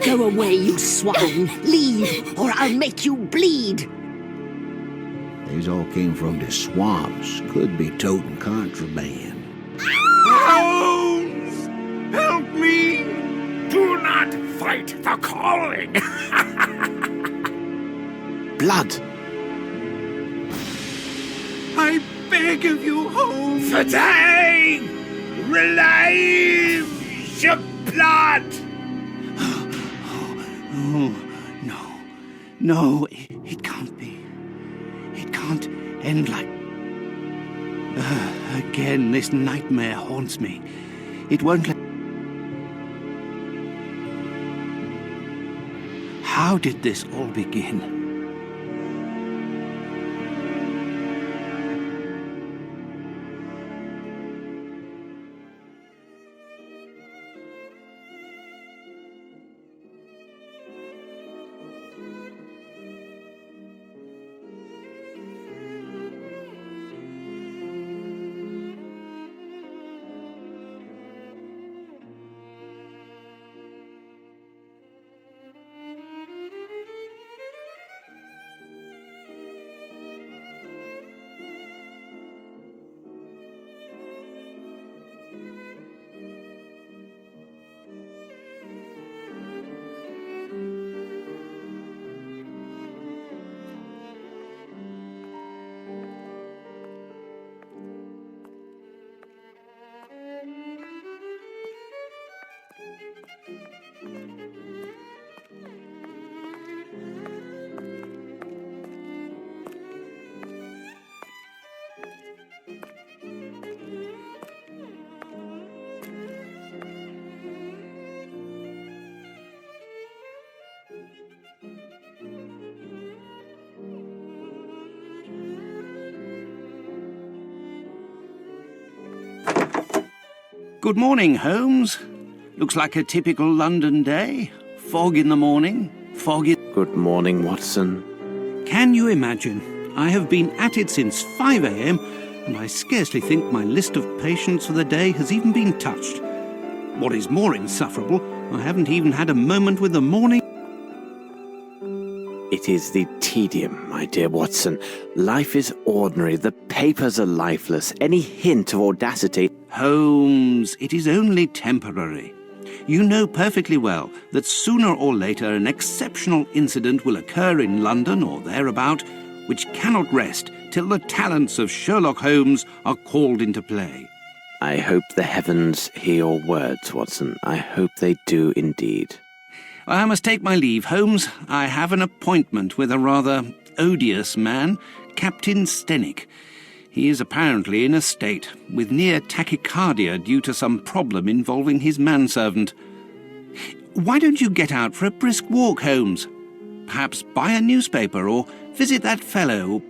Go away, you swine! Leave, or I'll make you bleed! These all came from the swamps. Could be toting contraband. Holmes! Help me! Do not fight the calling! Blood! I beg of you, Holmes! Today! Relieve your blood! Oh, no. No, it can't be. It can't end like... Again, this nightmare haunts me. It won't let... How did this all begin? Good morning, Holmes. Looks like a typical London day. Fog in the morning, fog in... Good morning, Watson. Can you imagine? I have been at it since 5 a.m, and I scarcely think my list of patients for the day has even been touched. What is more insufferable, I haven't even had a moment with the morning... It is the tedium, my dear Watson. Life is ordinary. The papers are lifeless. Any hint of audacity... Holmes, it is only temporary. You know perfectly well that sooner or later an exceptional incident will occur in London or thereabout, which cannot rest till the talents of Sherlock Holmes are called into play. I hope the heavens hear your words, Watson. I hope they do indeed. I must take my leave, Holmes. I have an appointment with a rather odious man, Captain Stenick. He is apparently in a state, with near tachycardia due to some problem involving his manservant. Why don't you get out for a brisk walk, Holmes? Perhaps buy a newspaper or visit that fellow.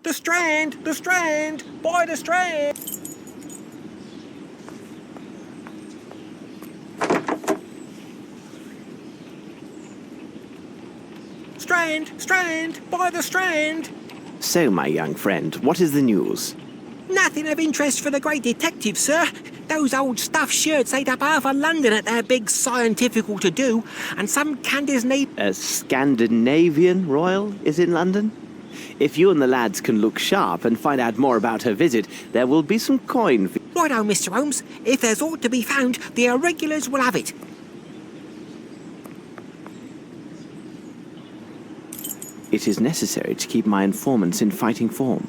The Strand! The Strand! By the Strand! Strand! Strand! By the Strand! So, my young friend, what is the news? Nothing of interest for the great detective, sir. Those old stuffed shirts ate up half of London at their big scientifical to-do, and some A Scandinavian royal is in London? If you and the lads can look sharp and find out more about her visit, there will be some coin for... Righto, Mr. Holmes. If there's aught to be found, the irregulars will have it. It is necessary to keep my informants in fighting form.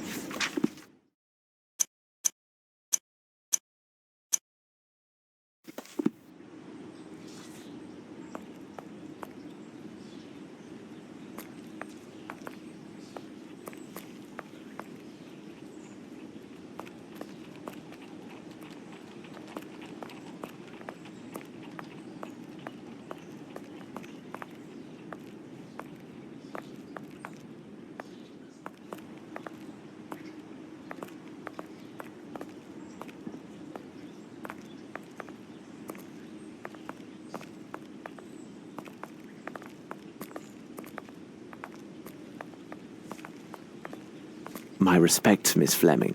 My respects, Miss Fleming.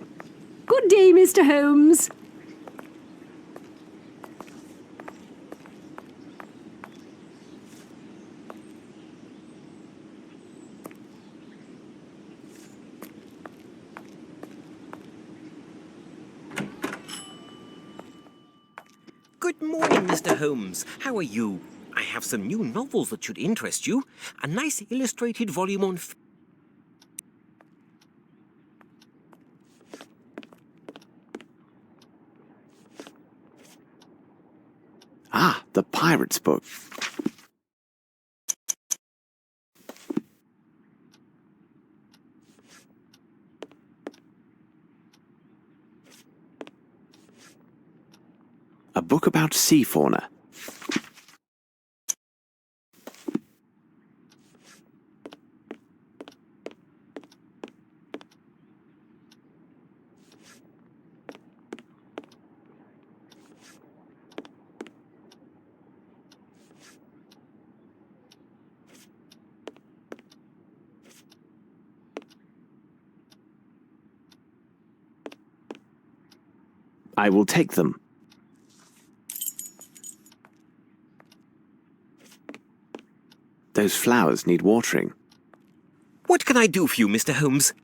Good day, Mr. Holmes. Good morning, Mr. Holmes. How are you? I have some new novels that should interest you. A nice illustrated volume on... Ah, the pirate's book. A book about sea fauna. I will take them. Those flowers need watering. What can I do for you, Mr. Holmes?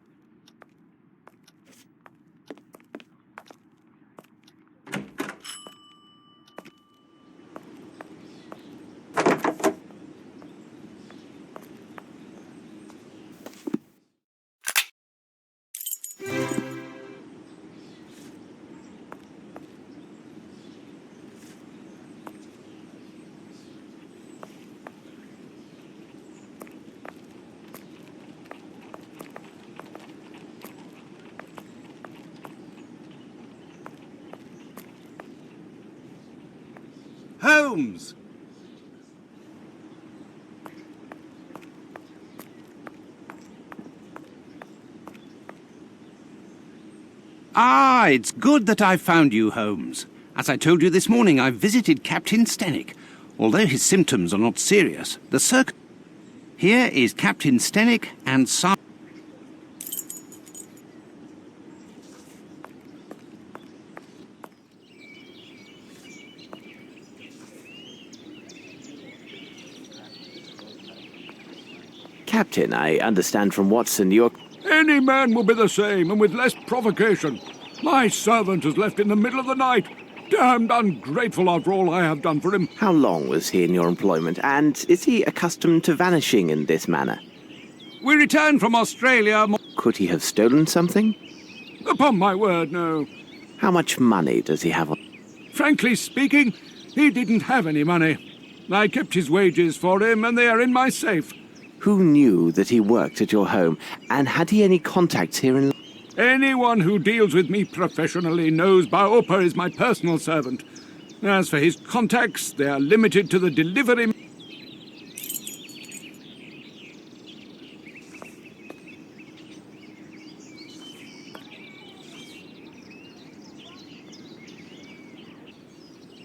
Holmes! Ah, it's good that I've found you, Holmes. As I told you this morning, I've visited Captain Stenick. Although his symptoms are not serious, Here is Captain Stenick and Captain, I understand from Watson you're... Any man will be the same, and with less provocation. My servant is left in the middle of the night. Damned ungrateful after all I have done for him. How long was he in your employment, and is he accustomed to vanishing in this manner? We returned from Australia... Could he have stolen something? Upon my word, no. How much money does he have on... Frankly speaking, he didn't have any money. I kept his wages for him, and they are in my safe. Who knew that he worked at your home, and had he any contacts here in... Anyone who deals with me professionally knows Baopa is my personal servant. As for his contacts, they are limited to the delivery...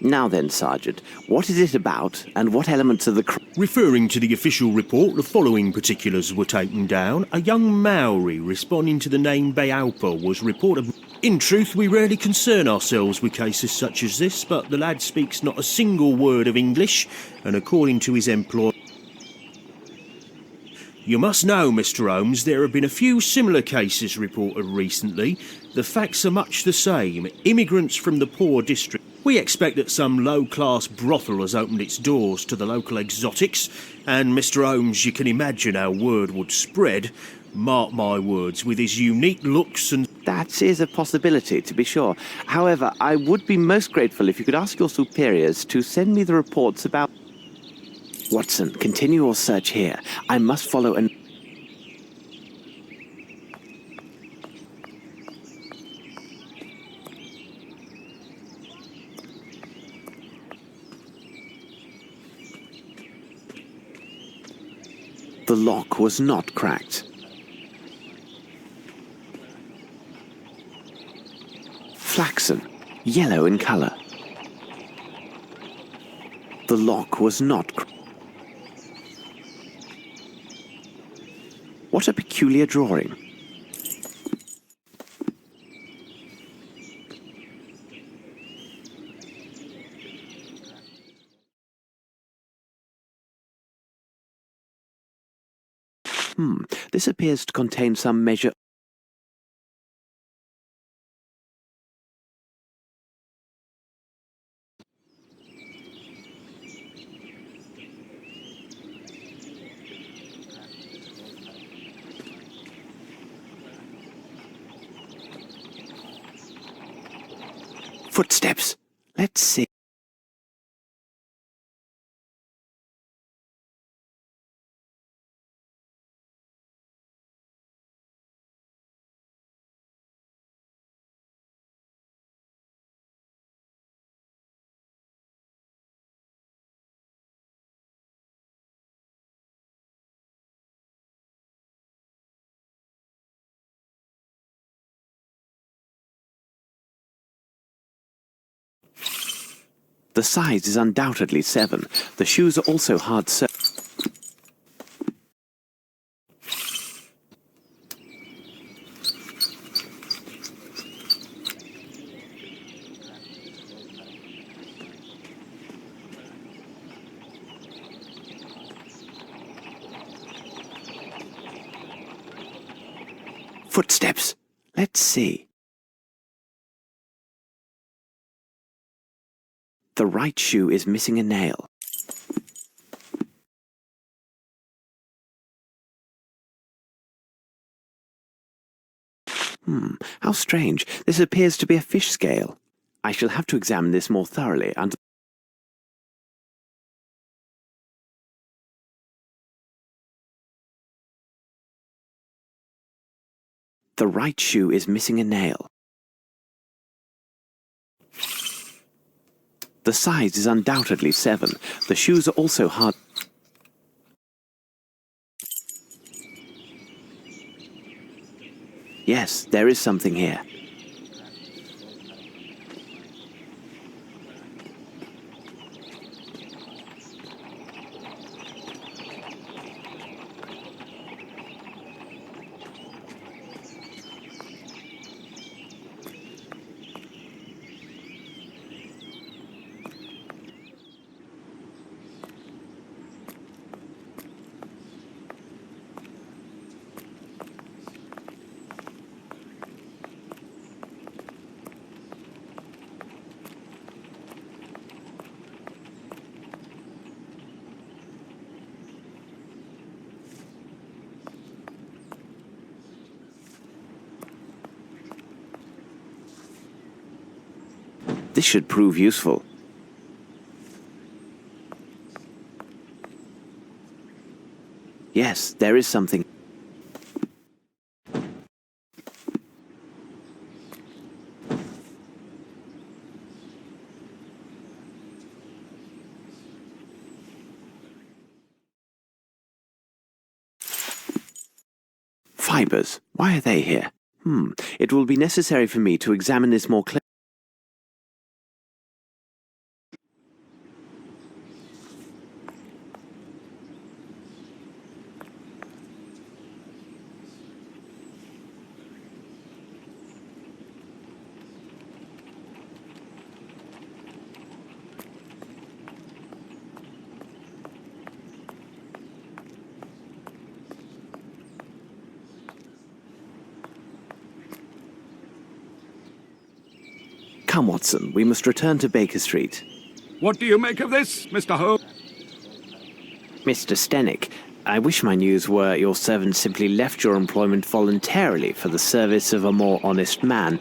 Now then, Sergeant, what is it about, and what elements of the... Referring to the official report, the following particulars were taken down. A young Maori responding to the name Baopa was reported... In truth, we rarely concern ourselves with cases such as this, but the lad speaks not a single word of English, and according to his employer... You must know, Mr. Holmes, there have been a few similar cases reported recently. The facts are much the same. Immigrants from the poor district... We expect that some low-class brothel has opened its doors to the local exotics, and Mr. Holmes, you can imagine how word would spread. Mark my words, with his unique looks and... That is a possibility, to be sure. However, I would be most grateful if you could ask your superiors to send me the reports about... Watson, continue your search here. I must follow an... The lock was not cracked. Flaxen, yellow in color. The lock was not cracked. What a peculiar drawing. This appears to contain some measure... Footsteps. Let's see. The size is undoubtedly 7. The shoes are also hard so... Footsteps. Let's see. The right shoe is missing a nail. How strange. This appears to be a fish scale. I shall have to examine this more thoroughly and... The right shoe is missing a nail. The size is undoubtedly 7. The shoes are also hard... Yes, there is something here. This should prove useful. Yes, there is something. Fibers. Why are they here? It will be necessary for me to examine this more closely. Come, Watson, we must return to Baker Street. What do you make of this, Mr. Holmes? Mr. Stenick, I wish my news were your servant simply left your employment voluntarily for the service of a more honest man.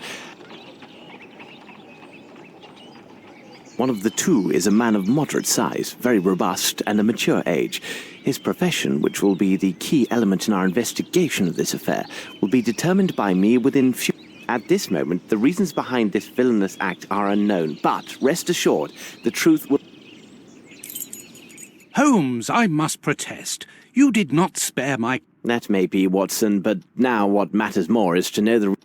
One of the two is a man of moderate size, very robust, and a mature age. His profession, which will be the key element in our investigation of this affair, will be determined by me within few... At this moment, the reasons behind this villainous act are unknown, but rest assured, the truth will... Holmes, I must protest. You did not spare my... That may be, Watson, but now what matters more is to know the...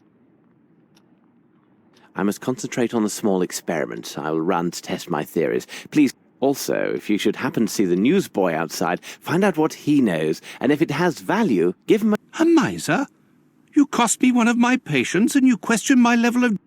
I must concentrate on the small experiment I will run to test my theories. Please, also, if you should happen to see the newsboy outside, find out what he knows, and if it has value, give him a... A miser? You cost me one of my patients, and you question my level of...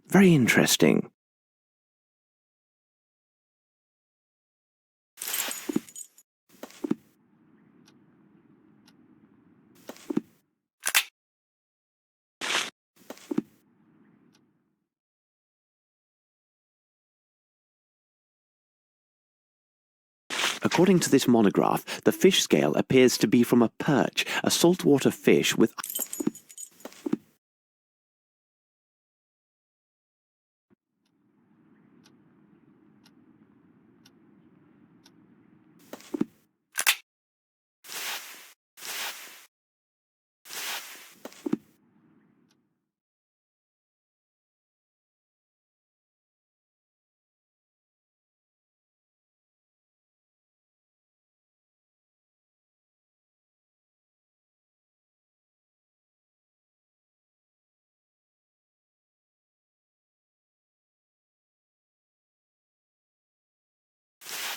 Very interesting. According to this monograph, the fish scale appears to be from a perch, a saltwater fish with...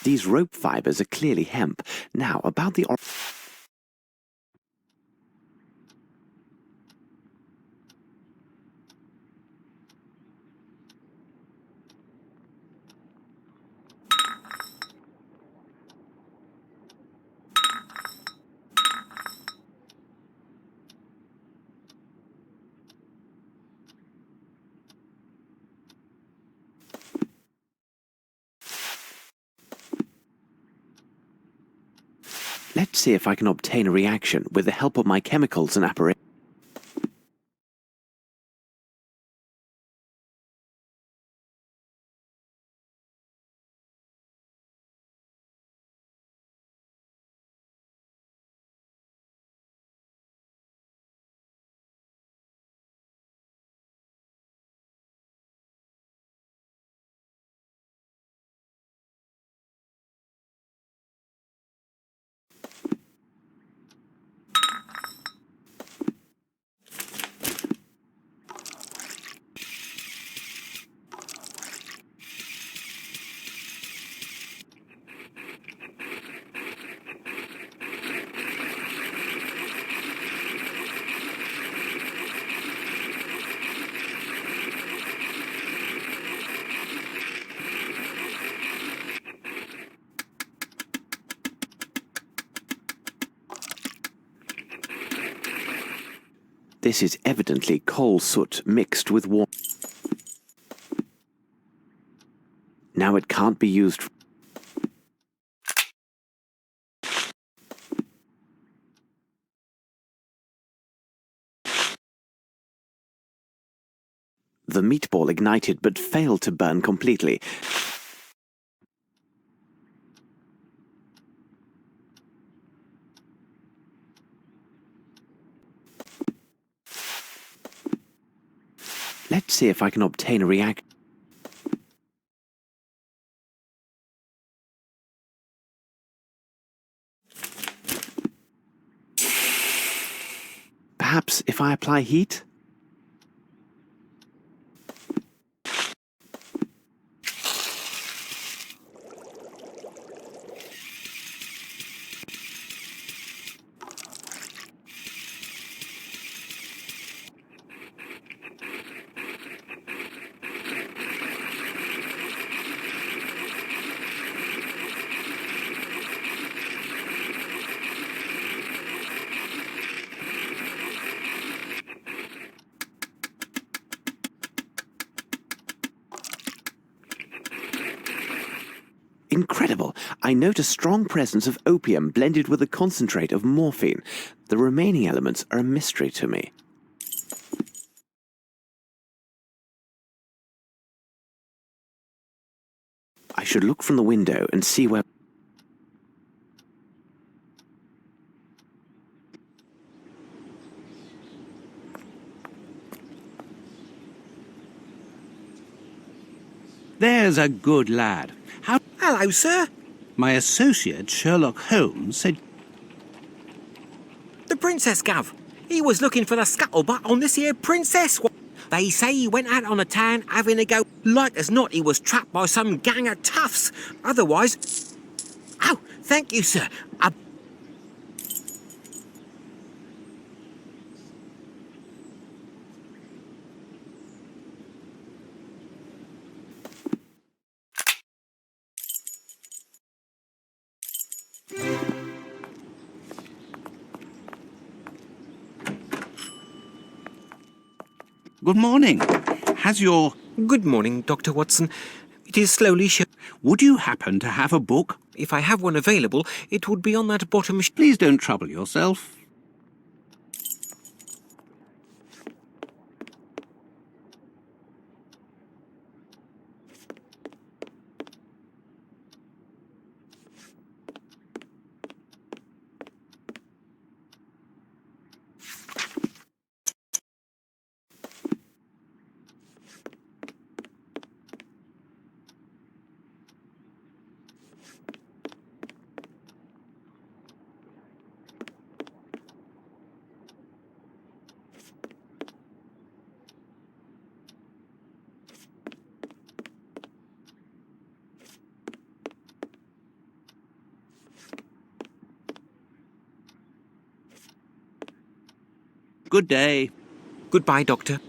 These rope fibers are clearly hemp. Now, about the... Let's see if I can obtain a reaction with the help of my chemicals and apparatus. This is evidently coal soot mixed with water. Now it can't be used. The meatball ignited but failed to burn completely. Let's see if I can obtain a reaction. Perhaps if I apply heat? Incredible. I note a strong presence of opium blended with a concentrate of morphine. The remaining elements are a mystery to me. I should look from the window and see where... There's a good lad. How... Hello, sir. My associate, Sherlock Holmes, said... The Princess, Gov. He was looking for the scuttlebutt on this here princess. They say he went out on a tan having a go. Like as not, he was trapped by some gang of toughs. Otherwise... Oh, thank you, sir. Good morning. Has your... Good morning, Dr. Watson. It is slowly Would you happen to have a book? If I have one available, it would be on that bottom Please don't trouble yourself. Good day. Goodbye, Doctor.